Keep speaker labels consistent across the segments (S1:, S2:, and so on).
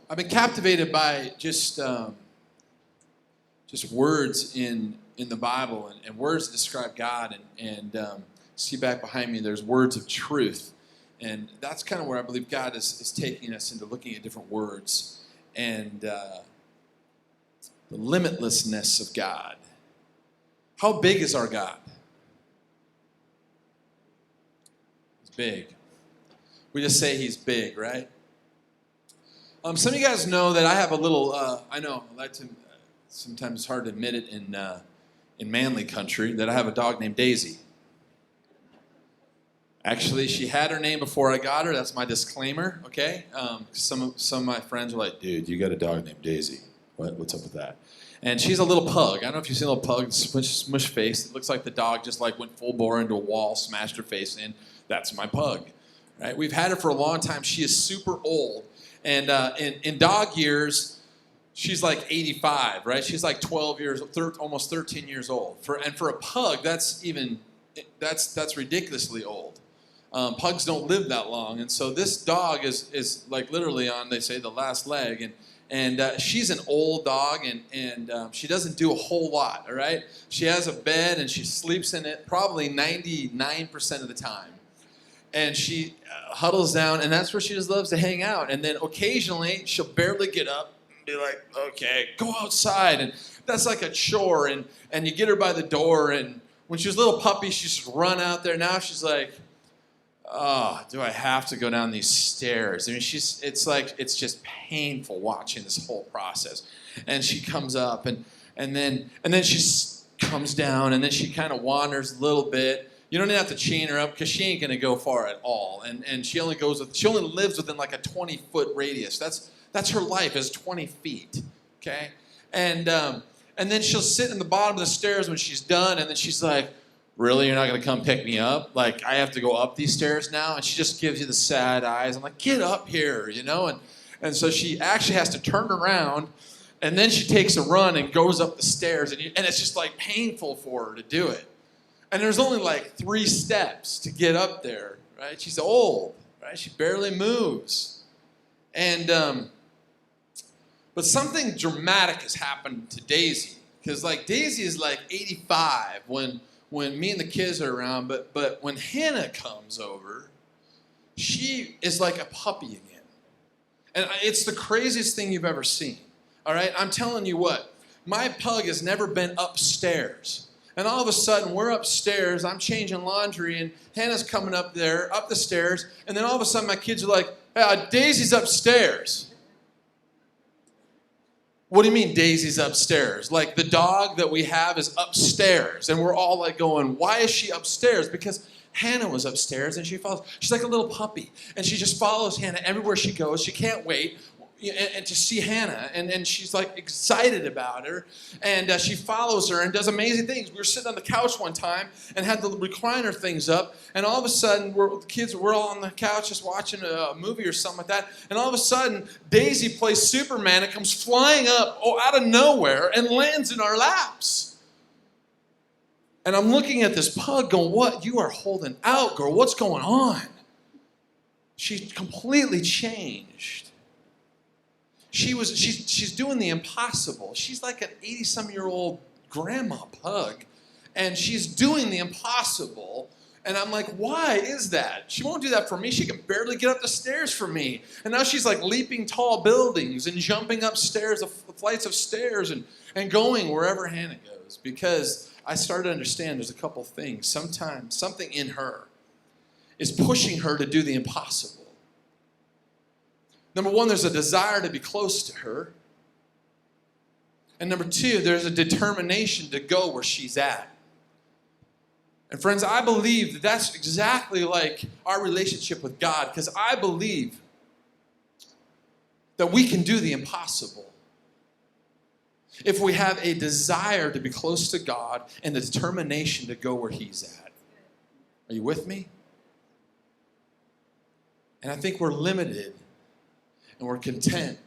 S1: I've been captivated by just words in the Bible and words that describe God. And see back behind me, there's words of truth. And that's kind of where I believe God is taking us into looking at different words and the limitlessness of God. How big is our God? He's big. We just say he's big, right? Some of you guys know that I have a little, I know, I like to, sometimes it's hard to admit it in manly country, that I have a dog named Daisy. Actually, she had her name before I got her. That's my disclaimer, okay? Some of my friends are like, dude, you got a dog named Daisy. What's up with that? And she's a little pug. I don't know if you've seen a little pug, smush face. It looks like the dog just like went full bore into a wall, smashed her face in. That's my pug, right? We've had her for a long time. She is super old. And in dog years, she's like 85, right? She's like 12 years, almost 13 years old. For a pug, that's ridiculously old. Pugs don't live that long, and so this dog is like literally on, they say, the last leg, and she's an old dog, and she doesn't do a whole lot. All right, she has a bed and she sleeps in it probably 99% of the time. And she huddles down, and that's where she just loves to hang out. And then occasionally, she'll barely get up and be like, okay, go outside. And that's like a chore. And you get her by the door, and when she was a little puppy, she used to run out there. Now she's like, oh, do I have to go down these stairs? I mean, it's just painful watching this whole process. And she comes up, and then she comes down, and then she kind of wanders a little bit. You don't even have to chain her up because she ain't gonna go far at all. And she only lives within like a 20-foot radius. That's her life, is 20 feet. Okay? And then she'll sit in the bottom of the stairs when she's done, and then she's like, really, you're not gonna come pick me up? Like, I have to go up these stairs now? And she just gives you the sad eyes. I'm like, get up here, you know? And so she actually has to turn around, and then she takes a run and goes up the stairs, and it's just like painful for her to do it. And there's only like 3 steps to get up there, right? She's old, right? She barely moves. And but something dramatic has happened to Daisy, because like Daisy is like 85 when me and the kids are around, but when Hannah comes over, she is like a puppy again. And it's the craziest thing you've ever seen. All right, I'm telling you what, my pug has never been upstairs. And all of a sudden, we're upstairs, I'm changing laundry, and Hannah's coming up the stairs, and then all of a sudden my kids are like, hey, Daisy's upstairs. What do you mean Daisy's upstairs? Like the dog that we have is upstairs, and we're all like going, why is she upstairs? Because Hannah was upstairs, and she follows. She's like a little puppy, and she just follows Hannah everywhere she goes. She can't wait. And to see Hannah, and she's like excited about her, and she follows her and does amazing things. We were sitting on the couch one time and had the recliner things up, and all of a sudden we're all on the couch just watching a movie or something like that, and all of a sudden Daisy plays Superman and comes flying up out of nowhere and lands in our laps. And I'm looking at this pug going, what? You are holding out, girl. What's going on? She completely changed. She's doing the impossible. She's like an 80-some-year-old grandma pug, and she's doing the impossible. And I'm like, why is that? She won't do that for me. She can barely get up the stairs for me. And now she's like leaping tall buildings and jumping upstairs, flights of stairs, and going wherever Hannah goes. Because I started to understand there's a couple things. Sometimes something in her is pushing her to do the impossible. Number 1, there's a desire to be close to her. And number 2, there's a determination to go where she's at. And friends, I believe that that's exactly like our relationship with God, because I believe that we can do the impossible if we have a desire to be close to God and the determination to go where he's at. Are you with me? And I think we're limited and we're content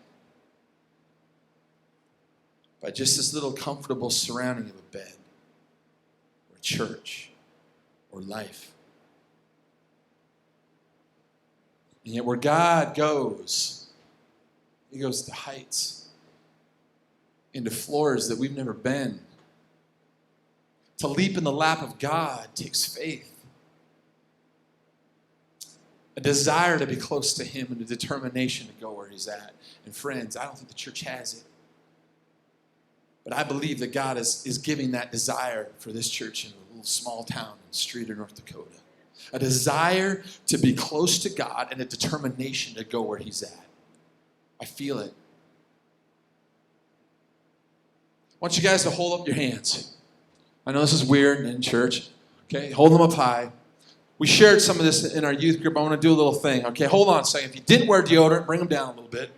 S1: by just this little comfortable surrounding of a bed or church or life. And yet where God goes, He goes to heights, into floors that we've never been. To leap in the lap of God takes faith. A desire to be close to him and a determination to go where he's at. And friends, I don't think the church has it. But I believe that God is giving that desire for this church in a little small town in Streator, North Dakota. A desire to be close to God and a determination to go where he's at. I feel it. I want you guys to hold up your hands. I know this is weird in church. Okay, hold them up high. We shared some of this in our youth group. I want to do a little thing. Okay, hold on a second. If you didn't wear deodorant, bring them down a little bit.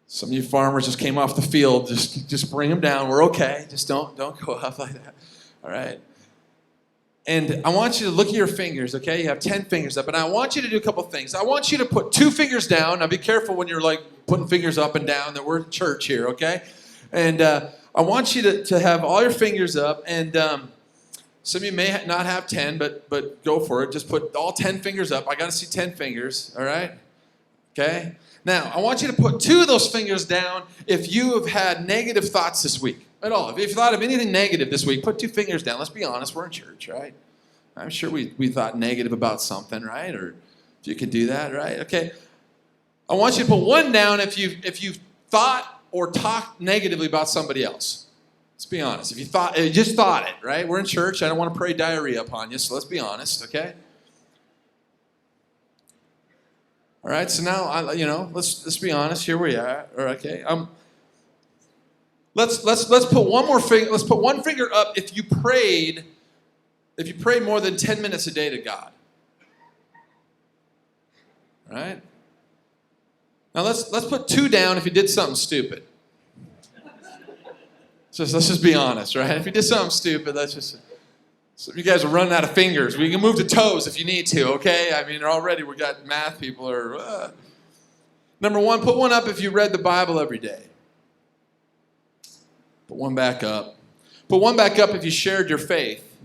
S1: Some of you farmers just came off the field. Just bring them down. We're okay. Just don't go up like that. All right. And I want you to look at your fingers, okay? You have 10 fingers up. And I want you to do a couple things. I want you to put 2 fingers down. Now be careful when you're like putting fingers up and down that we're in church here, okay? And I want you to have all your fingers up. And some of you may not have 10, but go for it. Just put all 10 fingers up. I got to see 10 fingers, all right? Okay? Now, I want you to put 2 of those fingers down if you have had negative thoughts this week at all. If you thought of anything negative this week, put 2 fingers down. Let's be honest, we're in church, right? I'm sure we thought negative about something, right? Or if you could do that, right? Okay. I want you to put 1 down if you've thought or talked negatively about somebody else. Let's be honest. If you just thought it, right? We're in church. I don't want to pray diarrhea upon you, so let's be honest, okay? All right, so now let's be honest. Here we are. Okay. Let's put one more finger. Let's put 1 finger up if you prayed more than 10 minutes a day to God. All right. Now let's put 2 down if you did something stupid. Let's just be honest, right? If you did something stupid, so you guys are running out of fingers. We can move to toes if you need to, okay? I mean, already we got math people Number 1, put 1 up if you read the Bible every day. Put 1 back up. Put 1 back up if you shared your faith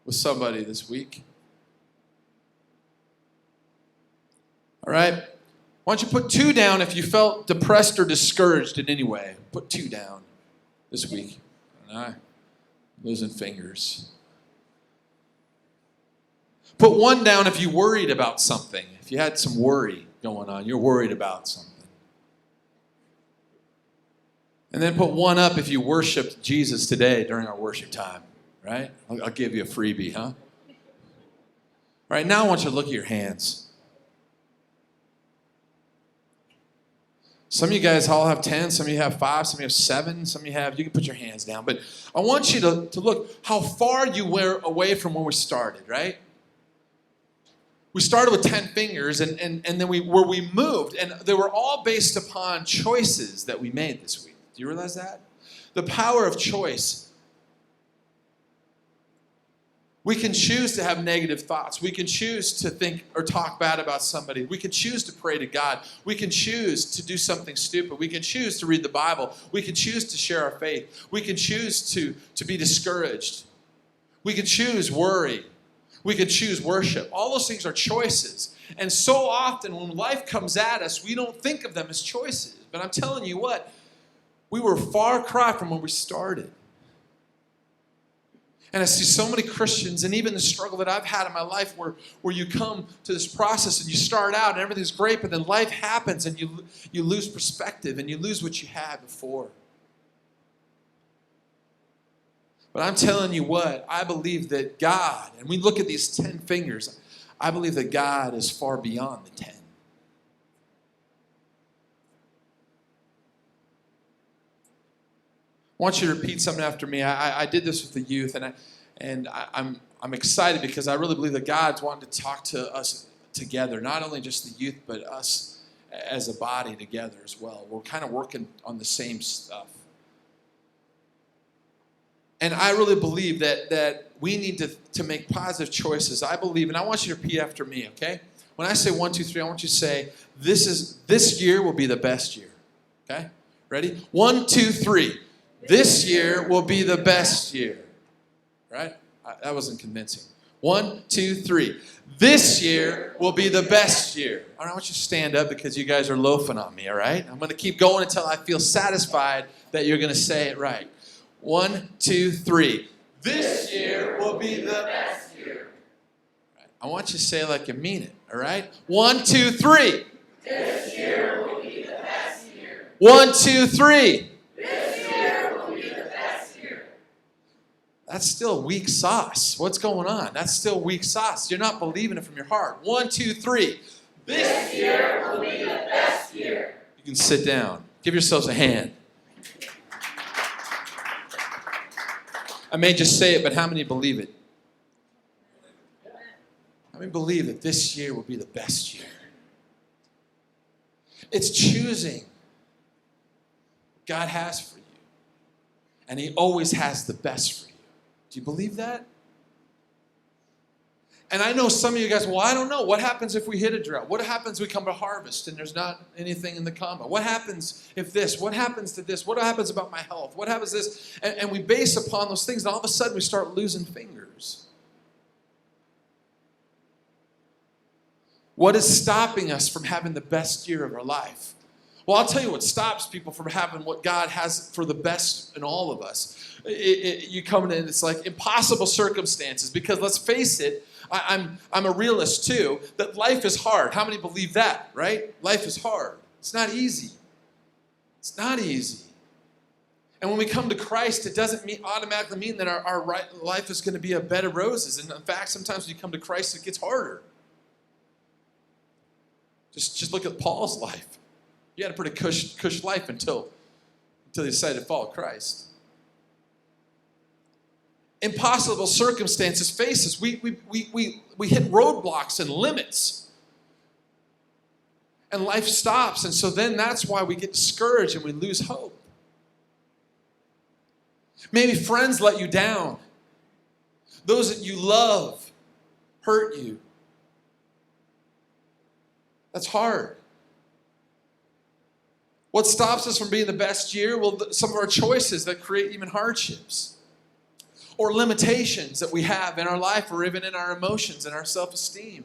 S1: with somebody this week. All right? Why don't you put 2 down if you felt depressed or discouraged in any way? Put 2 down this week. All right? Losing fingers. Put 1 down if you worried about something. If you had some worry going on, you're worried about something. And then put 1 up if you worshiped Jesus today during our worship time, right? I'll give you a freebie, huh? All right, now I want you to look at your hands. Some of you guys all have 10, some of you have 5, some of you have 7, some of you can put your hands down. But I want you to look how far you were away from where we started, right? We started with 10 fingers, and then we moved, and they were all based upon choices that we made this week. Do you realize that? The power of choice. We can choose to have negative thoughts. We can choose to think or talk bad about somebody. We can choose to pray to God. We can choose to do something stupid. We can choose to read the Bible. We can choose to share our faith. We can choose to be discouraged. We can choose worry. We can choose worship. All those things are choices. And so often when life comes at us, we don't think of them as choices. But I'm telling you what, we were a far cry from where we started. And I see so many Christians, and even the struggle that I've had in my life where you come to this process and you start out and everything's great, but then life happens and you lose perspective and you lose what you had before. But I'm telling you what, I believe that God, and we look at these 10 fingers, I believe that God is far beyond the 10. I want you to repeat something after me. I did this with the youth, and I'm excited because I really believe that God's wanting to talk to us together, not only just the youth, but us as a body together as well. We're kind of working on the same stuff. And I really believe that we need to make positive choices. I believe, and I want you to repeat after me, okay? When I say 1, 2, 3, I want you to say, this year will be the best year. Okay? Ready? 1, 2, 3. This year will be the best year. Right? That wasn't convincing. 1, 2, 3. This year will be the best year. All right, I want you to stand up because you guys are loafing on me, all right? I'm going to keep going until I feel satisfied that you're going to say it right. 1, 2, 3. This year will be the best year. Right. I want you to say it like you mean it, all right? 1, 2, 3. This year will be the best year. 1, 2, 3. This year will be the best year. That's still weak sauce. What's going on? That's still weak sauce. You're not believing it from your heart. 1, 2, 3. This year will be the best year. You can sit down. Give yourselves a hand. I may just say it, but how many believe it? How many believe that this year will be the best year? It's choosing what God has for you. And He always has the best for you. Do you believe that? And I know some of you guys, well, I don't know. What happens if we hit a drought? What happens if we come to harvest and there's not anything in the comma? What happens if this? What happens to this? What happens about my health? What happens this? And we base upon those things, and all of a sudden we start losing fingers. What is stopping us from having the best year of our life? Well, I'll tell you what stops people from having what God has for the best in all of us. You come in and it's like impossible circumstances, because let's face it, I'm a realist too, that life is hard. How many believe that, right? Life is hard. It's not easy. It's not easy. And when we come to Christ, it doesn't automatically mean that our life is going to be a bed of roses. And in fact, sometimes when you come to Christ, it gets harder. Just look at Paul's life. He had a pretty cush life until he decided to follow Christ. Impossible circumstances face us. We hit roadblocks and limits. And life stops. And so then that's why we get discouraged and we lose hope. Maybe friends let you down. Those that you love hurt you. That's hard. What stops us from being the best year? Well, some of our choices that create even hardships. Or limitations that we have in our life, or even in our emotions and our self-esteem.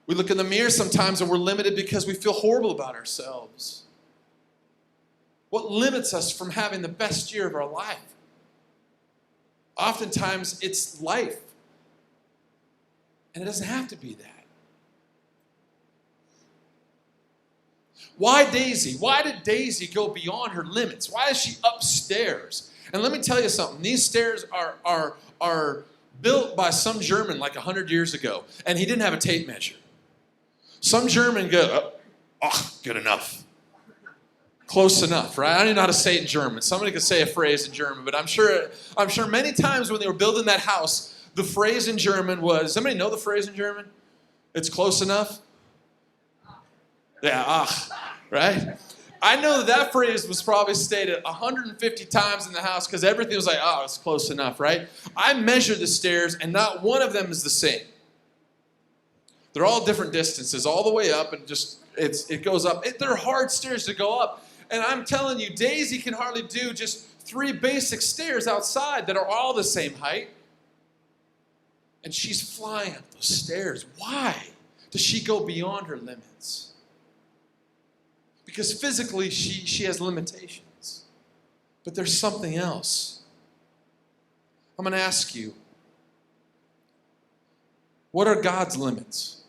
S1: We look in the mirror sometimes and we're limited because we feel horrible about ourselves. What limits us from having the best year of our life? Oftentimes it's life. And it doesn't have to be that. Why Daisy? Why did Daisy go beyond her limits? Why is she upstairs? And let me tell you something. These stairs are built by some German like 100 years ago. And he didn't have a tape measure. Some German go, good enough. Close enough, right? I don't even know how to say it in German. Somebody could say a phrase in German, but I'm sure many times when they were building that house, the phrase in German was, somebody know the phrase in German? It's close enough? Yeah, right? I know that phrase was probably stated 150 times in the house because everything was like, it's close enough, right? I measured the stairs and not one of them is the same. They're all different distances, all the way up, and it goes up. They're hard stairs to go up. And I'm telling you, Daisy can hardly do just 3 basic stairs outside that are all the same height. And she's flying up those stairs. Why does she go beyond her limits? Because physically she has limitations. But there's something else. I'm going to ask you, what are God's limits?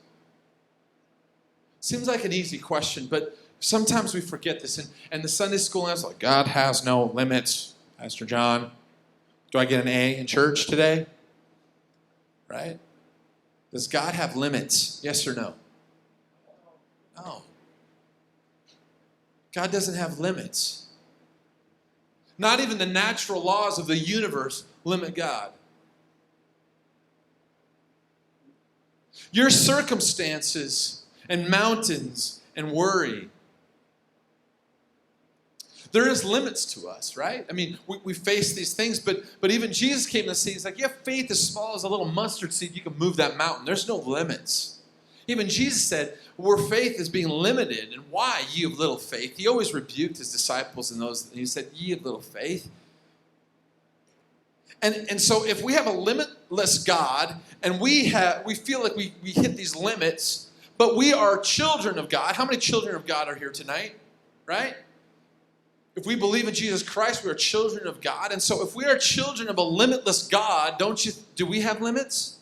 S1: Seems like an easy question, but sometimes we forget this. And the Sunday school answer, like, God has no limits, Pastor John. Do I get an A in church today? Right? Does God have limits? Yes or no? No. God doesn't have limits. Not even the natural laws of the universe limit God. Your circumstances and mountains and worry, there is limits to us, right? I mean, we face these things, but even Jesus came to see, he's like, you have faith as small as a little mustard seed, you can move that mountain. There's no limits. Even Jesus said, where faith is being limited, and why, ye of little faith? He always rebuked his disciples and those, and he said, ye of little faith. And so if we have a limitless God and we feel like we hit these limits, but we are children of God. How many children of God are here tonight? Right? If we believe in Jesus Christ, we are children of God. And so if we are children of a limitless God, do we have limits?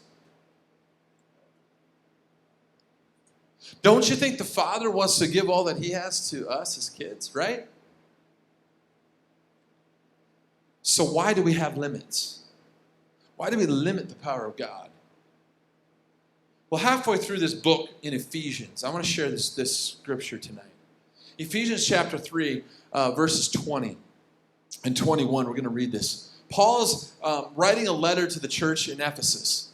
S1: Don't you think the Father wants to give all that he has to us as kids, right? So why do we have limits? Why do we limit the power of God? Well, halfway through this book in Ephesians, I want to share this scripture tonight. Ephesians chapter 3, verses 20 and 21. We're going to read this. Paul is writing a letter to the church in Ephesus.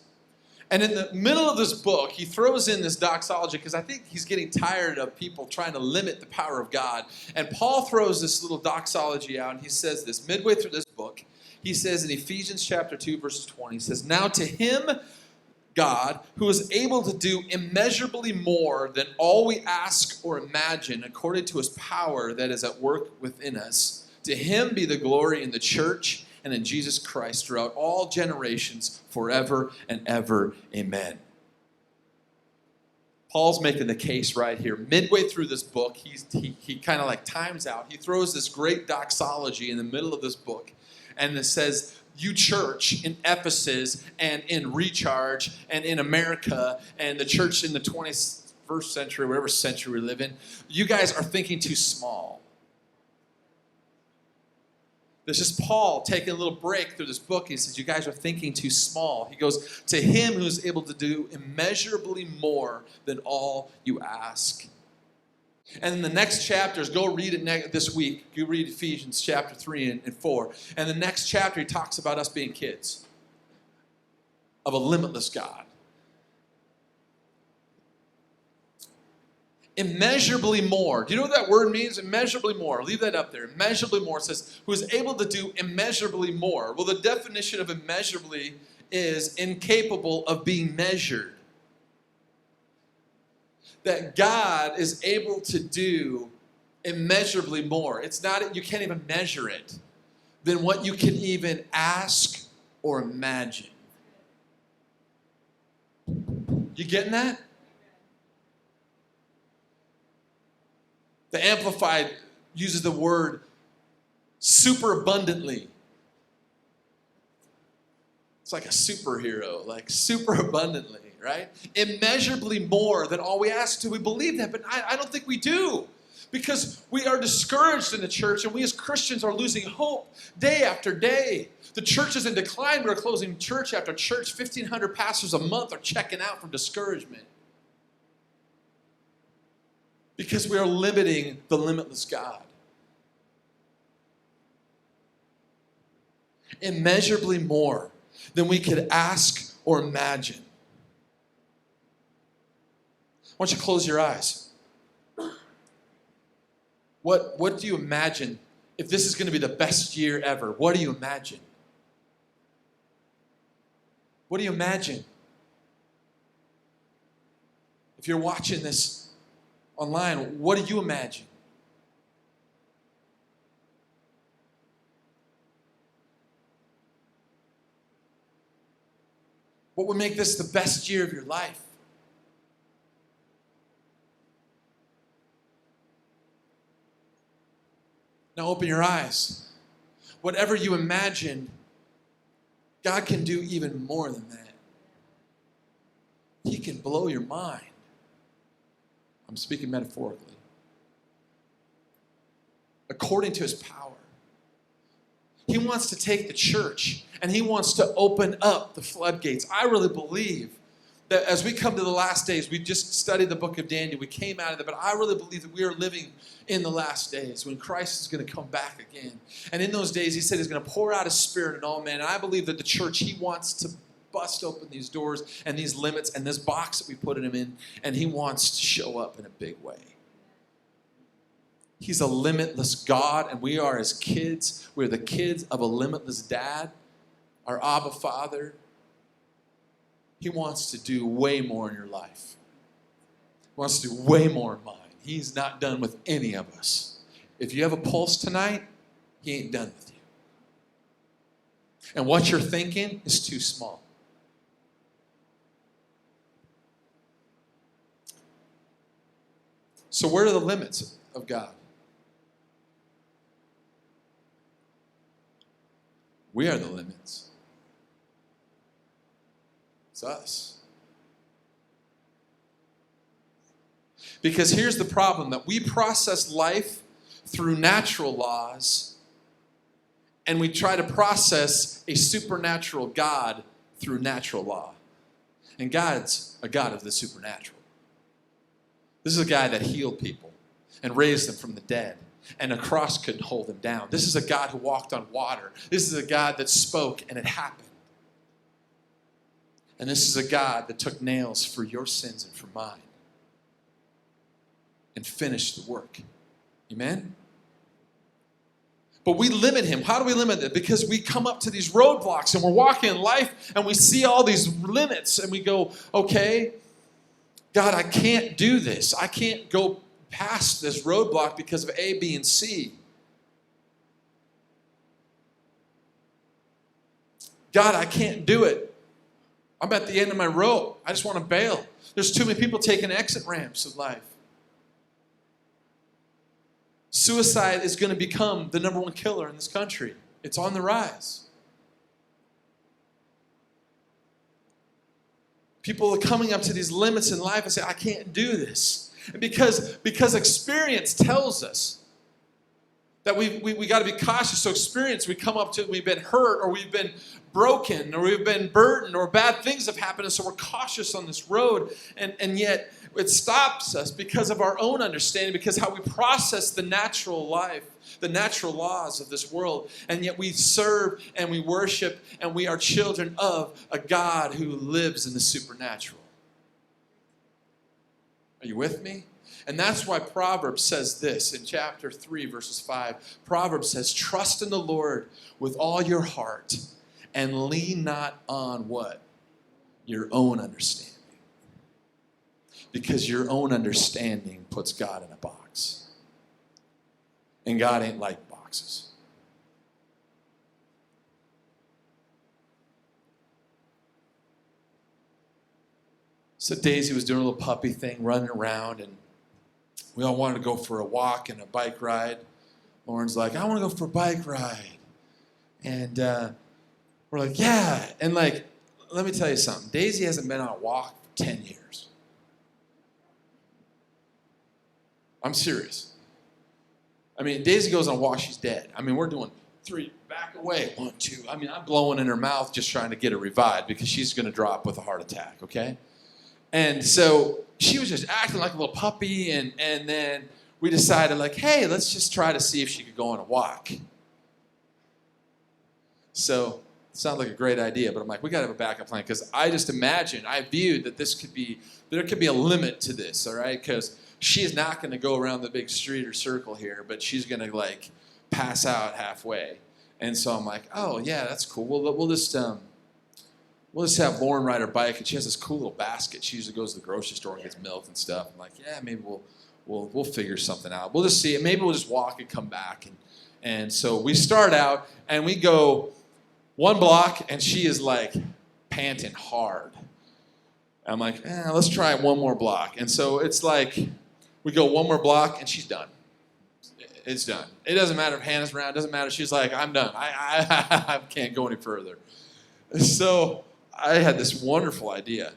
S1: And in the middle of this book, he throws in this doxology because I think he's getting tired of people trying to limit the power of God. And Paul throws this little doxology out, and he says this. Midway through this book, he says in Ephesians chapter 2, verses 20, he says, "Now to him, God, who is able to do immeasurably more than all we ask or imagine, according to his power that is at work within us, to him be the glory in the church and in Jesus Christ throughout all generations, forever and ever. Amen." Paul's making the case right here. Midway through this book, he kind of like times out. He throws this great doxology in the middle of this book, and it says, "You church in Ephesus and in Recharge and in America and the church in the 21st century, whatever century we live in, you guys are thinking too small." This is Paul taking a little break through this book. He says, you guys are thinking too small. He goes, to him who's able to do immeasurably more than all you ask. And in the next chapters, go read it this week. You read Ephesians chapter 3 and 4. And the next chapter, he talks about us being kids of a limitless God. Immeasurably more. Do you know what that word means? Immeasurably more. Leave that up there. Immeasurably more. It says, who is able to do immeasurably more. Well, the definition of immeasurably is incapable of being measured. That God is able to do immeasurably more. It's not, you can't even measure it, than what you can even ask or imagine. You getting that? The Amplified uses the word super abundantly. It's like a superhero, like super abundantly, right? Immeasurably more than all we ask. Do we believe that? But I don't think we do. Because we are discouraged in the church, and we as Christians are losing hope day after day. The church is in decline. We're closing church after church. 1,500 pastors a month are checking out from discouragement. Because we are limiting the limitless God. Immeasurably more than we could ask or imagine. Why don't you close your eyes? What do you imagine if this is going to be the best year ever? What do you imagine? What do you imagine? If you're watching this online, what do you imagine? What would make this the best year of your life? Now open your eyes. Whatever you imagine, God can do even more than that. He can blow your mind. I'm speaking metaphorically. According to his power. He wants to take the church and he wants to open up the floodgates. I really believe that as we come to the last days, we just studied the book of Daniel. We came out of it, but I really believe that we are living in the last days when Christ is going to come back again. And in those days, he said he's going to pour out his spirit on all men. And I believe that the church, he wants to bust open these doors and these limits and this box that we put him in, and he wants to show up in a big way. He's a limitless God, and we are his kids. We're the kids of a limitless dad, our Abba Father. He wants to do way more in your life. He wants to do way more in mine. He's not done with any of us. If you have a pulse tonight, he ain't done with you. And what you're thinking is too small. So where are the limits of God? We are the limits. It's us. Because here's the problem, that we process life through natural laws, and we try to process a supernatural God through natural law. And God's a God of the supernatural. This is a guy that healed people and raised them from the dead, and a cross couldn't hold him down. This is a God who walked on water. This is a God that spoke and it happened. And this is a God that took nails for your sins and for mine and finished the work. Amen? But we limit him. How do we limit it? Because we come up to these roadblocks and we're walking in life and we see all these limits and we go, okay, God, I can't do this. I can't go past this roadblock because of A, B, and C. God, I can't do it. I'm at the end of my rope. I just want to bail. There's too many people taking exit ramps in life. Suicide is going to become the number one killer in this country. It's on the rise. People are coming up to these limits in life and say, I can't do this. And because experience tells us that we got to be cautious. So experience, we come up to, we've been hurt or we've been broken or we've been burdened or bad things have happened. And so we're cautious on this road. And yet it stops us because of our own understanding, because how we process the natural life, the natural laws of this world. And yet we serve and we worship and we are children of a God who lives in the supernatural. Are you with me? And that's why Proverbs says this in chapter 3, verses 5. Proverbs says, trust in the Lord with all your heart and lean not on what? Your own understanding. Because your own understanding puts God in a box. And God ain't like boxes. So Daisy was doing a little puppy thing, running around, and we all wanted to go for a walk and a bike ride. Lauren's like, I want to go for a bike ride. And we're like, yeah. And like, let me tell you something. Daisy hasn't been on a walk for 10 years. I'm serious. I mean, Daisy goes on a walk, she's dead. I mean, we're doing 3, back away, 1, 2. I mean, I'm blowing in her mouth just trying to get her revived because she's going to drop with a heart attack, okay? And so she was just acting like a little puppy, and then we decided, like, hey, let's just try to see if she could go on a walk. So it sounds like a great idea, but I'm like, we got to have a backup plan, because I just imagined, I viewed that there could be a limit to this, all right? Because she's not going to go around the big street or circle here, but she's going to, like, pass out halfway. And so I'm like, oh, yeah, that's cool. We'll just have Lauren ride her bike, and she has this cool little basket. She usually goes to the grocery store and gets milk and stuff. I'm like, yeah, maybe we'll figure something out. We'll just see it. Maybe we'll just walk and come back. And so we start out, and we go 1 block, and she is, like, panting hard. I'm like, let's try 1 more block. And so it's like we go 1 more block, and she's done. It's done. It doesn't matter if Hannah's around. It doesn't matter. She's like, I'm done. I can't go any further. So I had this wonderful idea.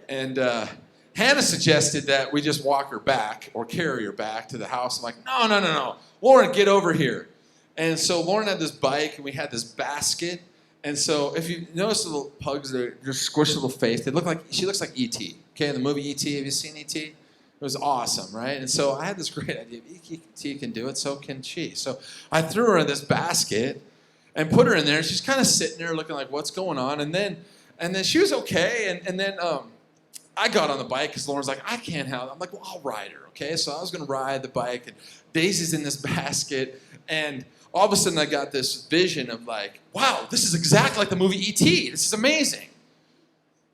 S1: And Hannah suggested that we just walk her back or carry her back to the house. I'm like, no. Lauren, get over here. And so Lauren had this bike, and we had this basket. And so if you notice the little pugs that just squish a little face, she looks like E.T. Okay, in the movie E.T., have you seen E.T.? It was awesome, right? And so I had this great idea. If E.T. can do it, so can she. So I threw her in this basket and put her in there. She's kind of sitting there looking like, what's going on? And then she was okay. And then I got on the bike because Lauren's like, I can't help. I'm like, well, I'll ride her, okay? So I was going to ride the bike, and Daisy's in this basket. And all of a sudden I got this vision of like, wow, this is exactly like the movie E.T. This is amazing.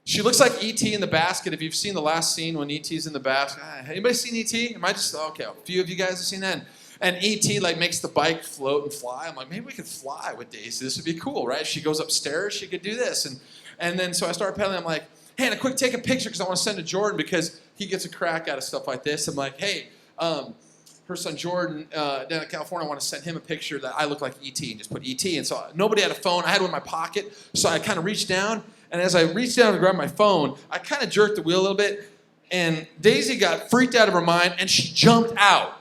S1: She looks like E.T. in the basket. If you've seen the last scene when E.T.'s in the basket. Anybody seen E.T.? Am I just, okay, a few of you guys have seen that. And E.T. like makes the bike float and fly. I'm like, maybe we could fly with Daisy. This would be cool, right? She goes upstairs, she could do this. And then so I start pedaling. I'm like, hey, Hannah, quick, take a picture because I want to send to Jordan because he gets a crack out of stuff like this. I'm like, hey, her son Jordan down in California, I want to send him a picture that I look like E.T. and just put E.T. And so nobody had a phone. I had one in my pocket. So I kind of reached down. And as I reached down to grab my phone, I kind of jerked the wheel a little bit. And Daisy got freaked out of her mind and she jumped out.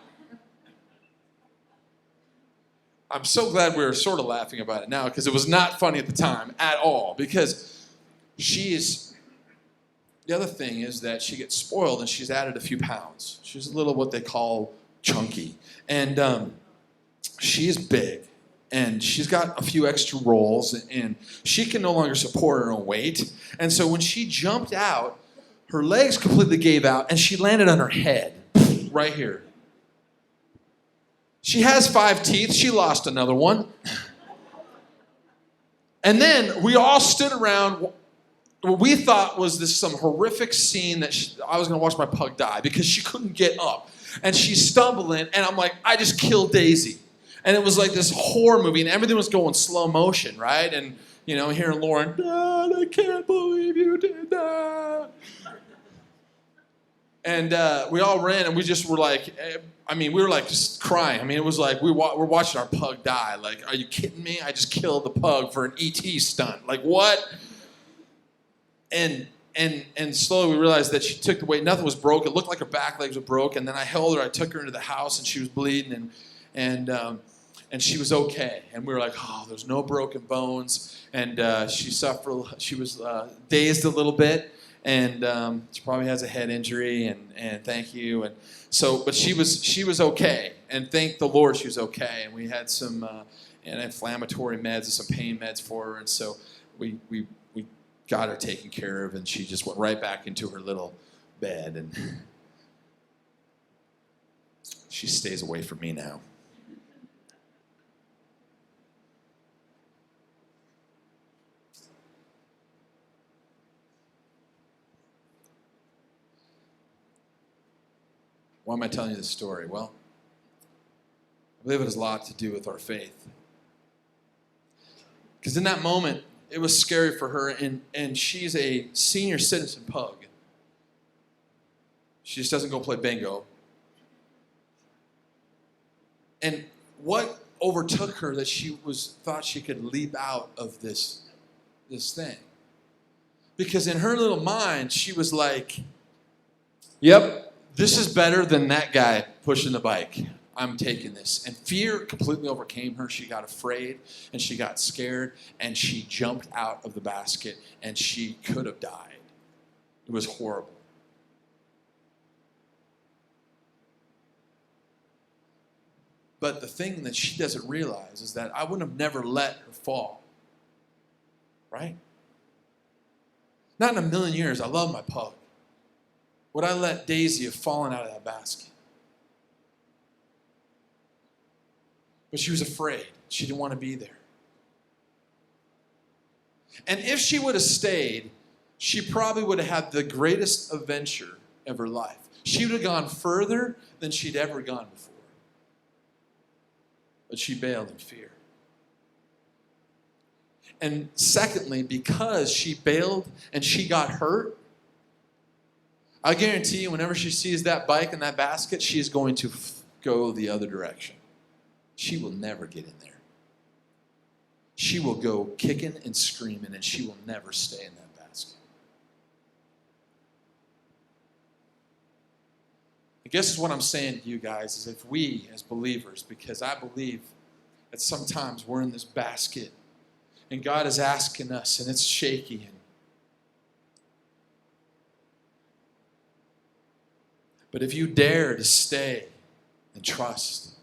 S1: I'm so glad we were sort of laughing about it now because it was not funny at the time at all. Because the other thing is that she gets spoiled and she's added a few pounds. She's a little what they call chunky. And she is big. And she's got a few extra rolls. And she can no longer support her own weight. And so when she jumped out, her legs completely gave out. And she landed on her head. Right here. She has 5 teeth. She lost another one. And then we all stood around what we thought was this some horrific scene that I was going to watch my pug die because she couldn't get up. And she's stumbling, and I'm like, I just killed Daisy. And it was like this horror movie, and everything was going slow motion, right? And, you know, hearing Lauren, Dad, I can't believe you did that. And we all ran, and we just were like, we were like just crying. I mean, it was like we're watching our pug die. Like, are you kidding me? I just killed the pug for an E.T. stunt. Like, what? And slowly we realized that she took the weight. Nothing was broke. It looked like her back legs were broke. And then I held her. I took her into the house, and she was bleeding, and she was okay. And we were like, oh, there's no broken bones. And she suffered. She was dazed a little bit, and she probably has a head injury. And thank you. And so, but she was okay. And thank the Lord, she was okay. And we had some inflammatory meds and some pain meds for her. And so we got her taken care of, and she just went right back into her little bed, and she stays away from me now. Why am I telling you this story? Well, I believe it has a lot to do with our faith. Because in that moment, it was scary for her, and she's a senior citizen pug. She just doesn't go play bingo. And what overtook her that she thought she could leap out of this thing? Because in her little mind, she was like, yep, this is better than that guy pushing the bike. I'm taking this. And fear completely overcame her. She got afraid and she got scared and she jumped out of the basket and she could have died. It was horrible. But the thing that she doesn't realize is that I would have never let her fall. Right? Not in a million years. I love my pug. Would I let Daisy have fallen out of that basket? But she was afraid. She didn't want to be there. And if she would have stayed, she probably would have had the greatest adventure of her life. She would have gone further than she'd ever gone before. But she bailed in fear. And secondly, because she bailed and she got hurt, I guarantee you whenever she sees that bike and that basket, she's going to go the other direction. She will never get in there. She will go kicking and screaming, and she will never stay in that basket. I guess what I'm saying to you guys is if we, as believers, because I believe that sometimes we're in this basket, and God is asking us, and it's shaky. But if you dare to stay and trust,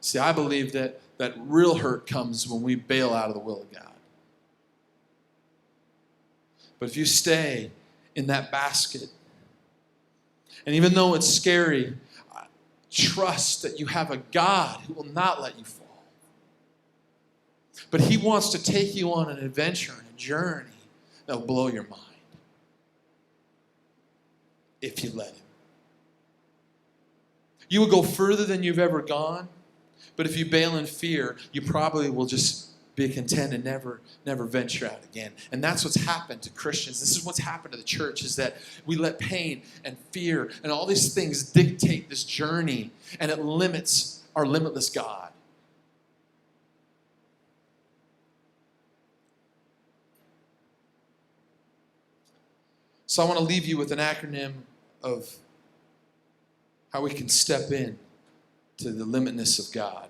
S1: see, I believe that real hurt comes when we bail out of the will of God. But if you stay in that basket, and even though it's scary, trust that you have a God who will not let you fall. But he wants to take you on an adventure and a journey that will blow your mind. If you let him. You will go further than you've ever gone. But if you bail in fear, you probably will just be content and never venture out again. And that's what's happened to Christians. This is what's happened to the church, is that we let pain and fear and all these things dictate this journey, and it limits our limitless God. So I want to leave you with an acronym of how we can step in to the limitlessness of God.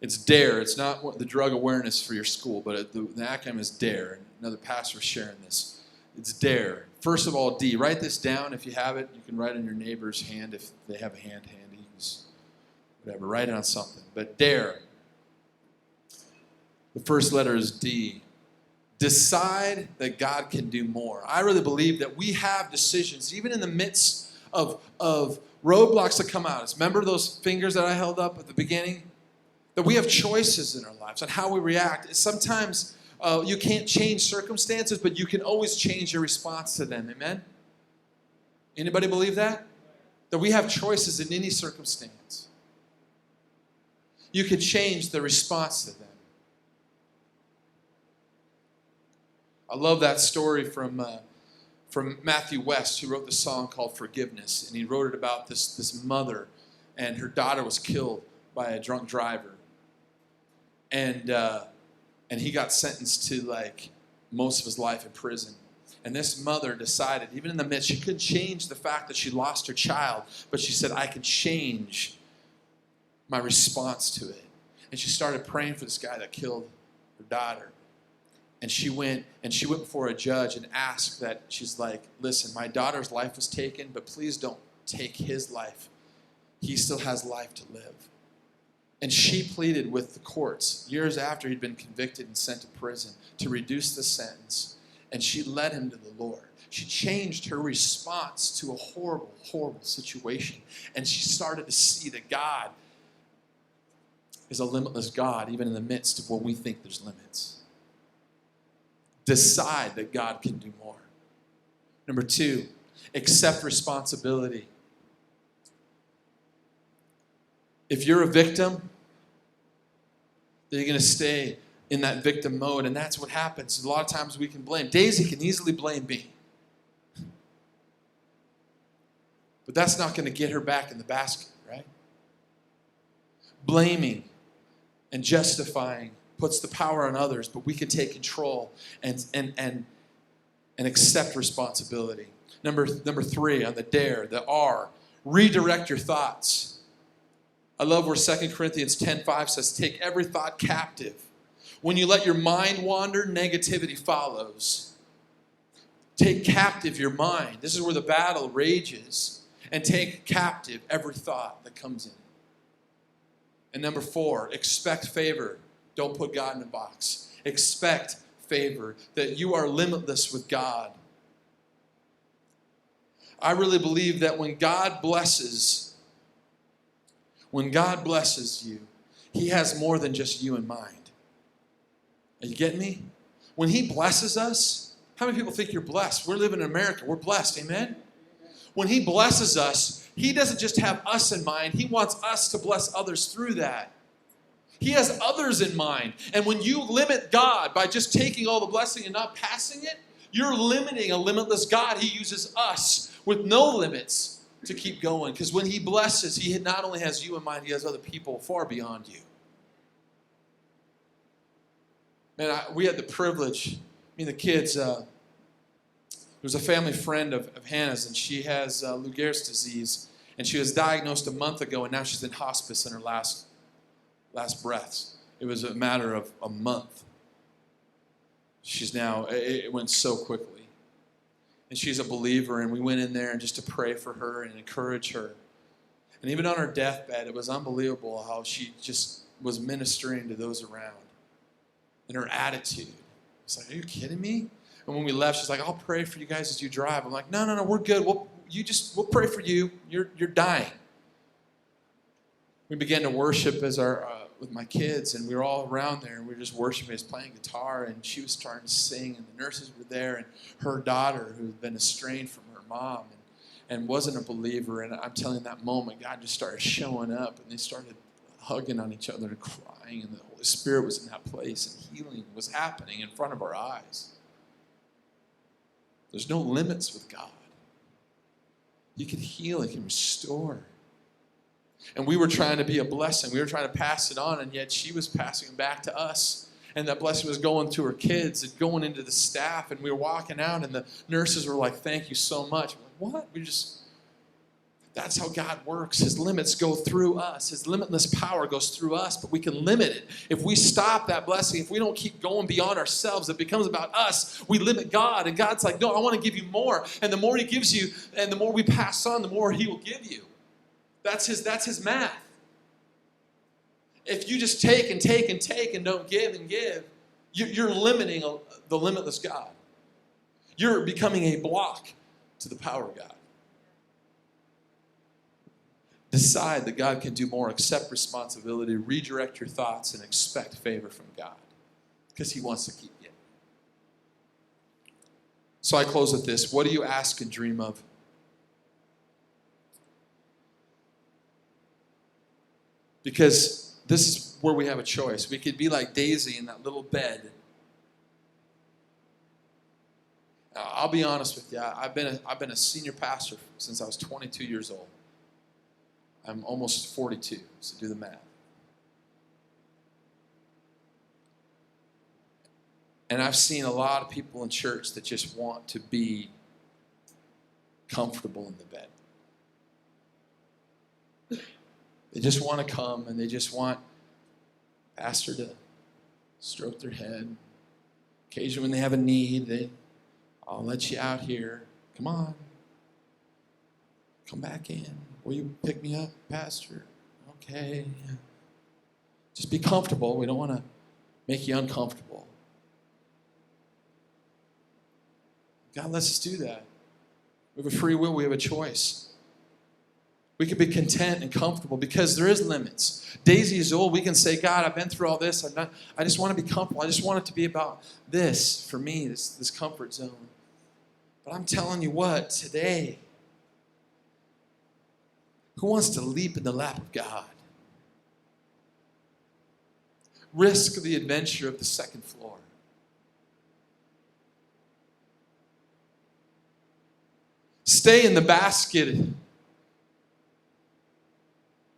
S1: It's D.A.R.E. It's not the drug awareness for your school, but the acronym is D.A.R.E. Another pastor was sharing this. It's D.A.R.E. First of all, D. Write this down if you have it. You can write it on your neighbor's hand if they have a hand handy. Whatever, write it on something. But D.A.R.E. The first letter is D. Decide that God can do more. I really believe that we have decisions, even in the midst of roadblocks that come at us. Remember those fingers that I held up at the beginning? That we have choices in our lives on how we react. Sometimes you can't change circumstances, but you can always change your response to them. Amen? Anybody believe that? That we have choices in any circumstance. You can change the response to them. I love that story from Matthew West, who wrote the song called Forgiveness. And he wrote it about this mother, and her daughter was killed by a drunk driver. And he got sentenced to like most of his life in prison. And this mother decided, even in the midst, she couldn't change the fact that she lost her child, but she said, I can change my response to it. And she started praying for this guy that killed her daughter. And she went before a judge and asked that, she's like, listen, my daughter's life was taken, but please don't take his life. He still has life to live. And she pleaded with the courts years after he'd been convicted and sent to prison to reduce the sentence. And she led him to the Lord. She changed her response to a horrible, horrible situation. And she started to see that God is a limitless God, even in the midst of when we think there's limits. Decide that God can do more. Number 2, accept responsibility. If you're a victim, then you're going to stay in that victim mode, and that's what happens. A lot of times we can blame. Daisy can easily blame me. But that's not going to get her back in the basket, right? Blaming and justifying puts the power on others, but we can take control and accept responsibility. Number 3 on the D.A.R.E., the R, redirect your thoughts. I love where 2 Corinthians 10:5 says, take every thought captive. When you let your mind wander, negativity follows. Take captive your mind. This is where the battle rages. And take captive every thought that comes in. And number 4, expect favor. Don't put God in a box. Expect favor, that you are limitless with God. I really believe that when God blesses you, he has more than just you in mind. Are you getting me? When he blesses us, how many people think you're blessed? We're living in America. We're blessed. Amen? When he blesses us, he doesn't just have us in mind. He wants us to bless others through that. He has others in mind. And when you limit God by just taking all the blessing and not passing it, you're limiting a limitless God. He uses us with no limits to keep going. Because when he blesses, he not only has you in mind, he has other people far beyond you. Man, we had the privilege, me and the kids, there was a family friend of Hannah's, and she has Lou Gehrig's disease. And she was diagnosed a month ago, and now she's in hospice in her last breaths. It was a matter of a month. It went so quickly. And she's a believer, and we went in there and just to pray for her and encourage her. And even on her deathbed, it was unbelievable how she just was ministering to those around. And her attitude. It's like, are you kidding me? And when we left, she's like, I'll pray for you guys as you drive. I'm like, no, we're good. We'll pray for you. You're dying. We began to worship with my kids, and we were all around there, and we were just worshiping. I was playing guitar, and she was starting to sing, and the nurses were there, and her daughter, who had been estranged from her mom, and wasn't a believer. And I'm telling you, that moment, God just started showing up, and they started hugging on each other and crying, and the Holy Spirit was in that place, and healing was happening in front of our eyes. There's no limits with God. He can heal, He can restore. And we were trying to be a blessing. We were trying to pass it on, and yet she was passing it back to us. And that blessing was going to her kids and going into the staff, and we were walking out, and the nurses were like, thank you so much. We're like, what? That's how God works. His limits go through us. His limitless power goes through us, but we can limit it. If we stop that blessing, if we don't keep going beyond ourselves, it becomes about us. We limit God, and God's like, no, I want to give you more. And the more He gives you, and the more we pass on, the more He will give you. That's his math. If you just take and take and take and don't give and give, you're limiting the limitless God. You're becoming a block to the power of God. Decide that God can do more. Accept responsibility. Redirect your thoughts and expect favor from God, because He wants to keep you. So I close with this. What do you ask and dream of? Because this is where we have a choice. We could be like Daisy in that little bed. Now, I'll be honest with you. I've been a senior pastor since I was 22 years old. I'm almost 42, so do the math. And I've seen a lot of people in church that just want to be comfortable in the bed. They just want to come, and they just want pastor to stroke their head. Occasionally when they have a need, I'll let you out here. Come on. Come back in. Will you pick me up, pastor? Okay. Just be comfortable. We don't want to make you uncomfortable. God lets us do that. We have a free will. We have a choice. We can be content and comfortable because there is limits. Daisy is old. We can say, God, I've been through all this. I just want to be comfortable. I just want it to be about this for me, this comfort zone. But I'm telling you what, today, who wants to leap in the lap of God? Risk the adventure of the second floor. Stay in the basket.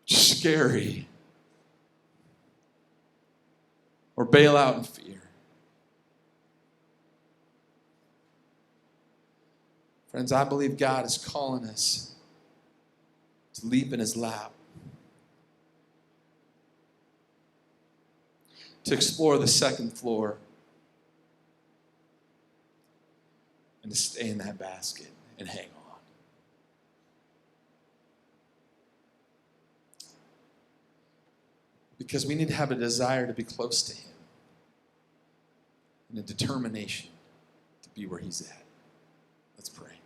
S1: Scary. Or bail out in fear. Friends, I believe God is calling us to leap in His lap, to explore the second floor, and to stay in that basket and hang on. Because we need to have a desire to be close to Him and a determination to be where He's at. Let's pray.